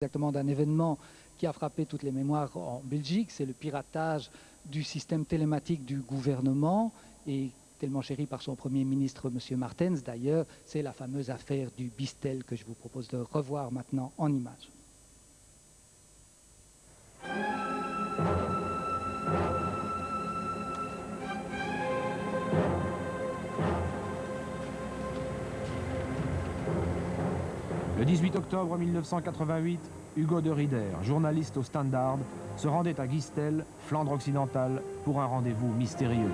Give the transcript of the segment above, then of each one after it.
exactement d'un événement qui a frappé toutes les mémoires en Belgique, c'est le piratage du système télématique du gouvernement et tellement chéri par son Premier ministre, M. Martens d'ailleurs, c'est la fameuse affaire du Bistel que je vous propose de revoir maintenant en images. Le 18 octobre 1988, Hugo de Rieder, journaliste au Standard, se rendait à Gistel, Flandre occidentale, pour un rendez-vous mystérieux.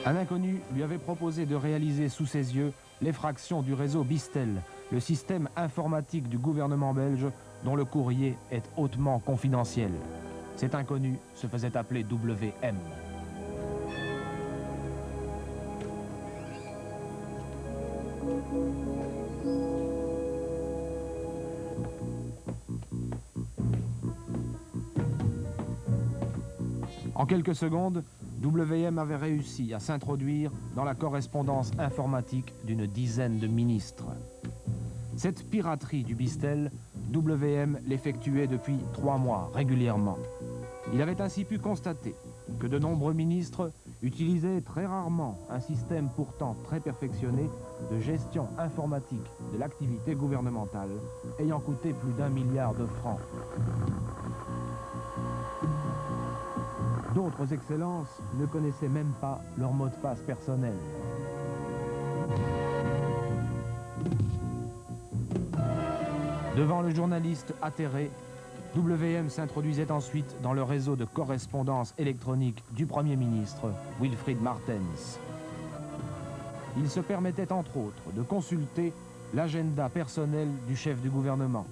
Un inconnu lui avait proposé de réaliser sous ses yeux l'effraction du réseau Bistel, le système informatique du gouvernement belge dont le courrier est hautement confidentiel. Cet inconnu se faisait appeler WM. En quelques secondes, WM avait réussi à s'introduire dans la correspondance informatique d'une dizaine de ministres. Cette piraterie du Bistel, WM l'effectuait depuis 3 mois, régulièrement. Il avait ainsi pu constater que de nombreux ministres utilisaient très rarement un système pourtant très perfectionné de gestion informatique de l'activité gouvernementale, ayant coûté plus d'1 milliard de francs. D'autres excellences ne connaissaient même pas leur mot de passe personnel. Devant le journaliste atterré, WM s'introduisait ensuite dans le réseau de correspondance électronique du Premier ministre, Wilfried Martens. Il se permettait entre autres de consulter l'agenda personnel du chef du gouvernement.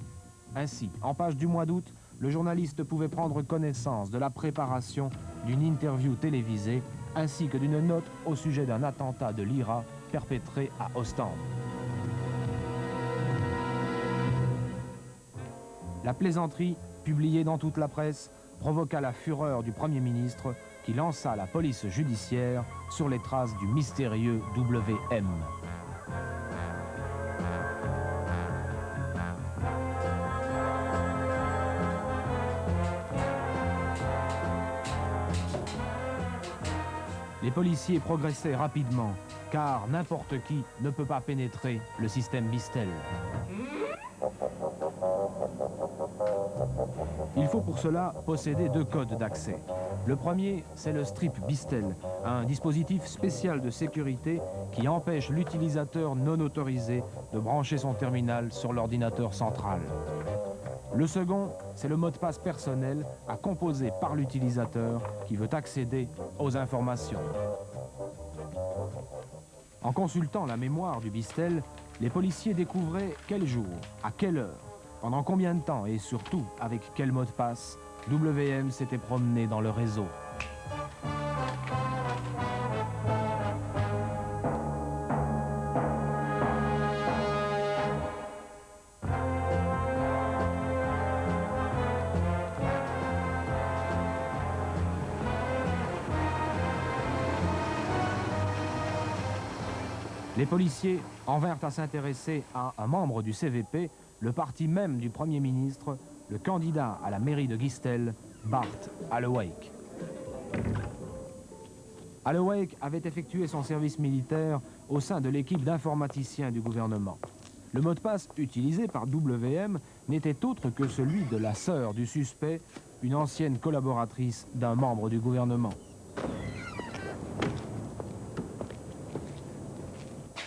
Ainsi, en page du mois d'août, le journaliste pouvait prendre connaissance de la préparation d'une interview télévisée ainsi que d'une note au sujet d'un attentat de l'IRA perpétré à Ostende. La plaisanterie, publiée dans toute la presse, provoqua la fureur du Premier ministre qui lança la police judiciaire sur les traces du mystérieux WM. Les policiers progressaient rapidement, car n'importe qui ne peut pas pénétrer le système Bistel. Il faut pour cela posséder 2 codes d'accès. Le premier, c'est le strip Bistel, un dispositif spécial de sécurité qui empêche l'utilisateur non autorisé de brancher son terminal sur l'ordinateur central. Le second, c'est le mot de passe personnel à composer par l'utilisateur qui veut accéder aux informations. En consultant la mémoire du Bistel, les policiers découvraient quel jour, à quelle heure, pendant combien de temps et surtout avec quel mot de passe WM s'était promené dans le réseau. Les policiers en vinrent à s'intéresser à un membre du CVP, le parti même du Premier ministre, le candidat à la mairie de Gistel, Bart Allewake. Allewake avait effectué son service militaire au sein de l'équipe d'informaticiens du gouvernement. Le mot de passe utilisé par WM n'était autre que celui de la sœur du suspect, une ancienne collaboratrice d'un membre du gouvernement.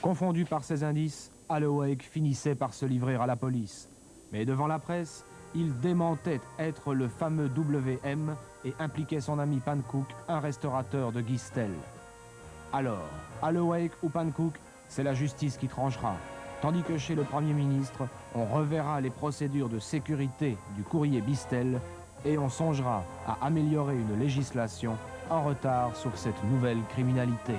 Confondu par ces indices, Allewake finissait par se livrer à la police. Mais devant la presse, il démentait être le fameux WM et impliquait son ami Pankouk, un restaurateur de Gistel. Alors, Allewake ou Pankouk, c'est la justice qui tranchera. Tandis que chez le Premier ministre, on reverra les procédures de sécurité du courrier Bistel et on songera à améliorer une législation en retard sur cette nouvelle criminalité.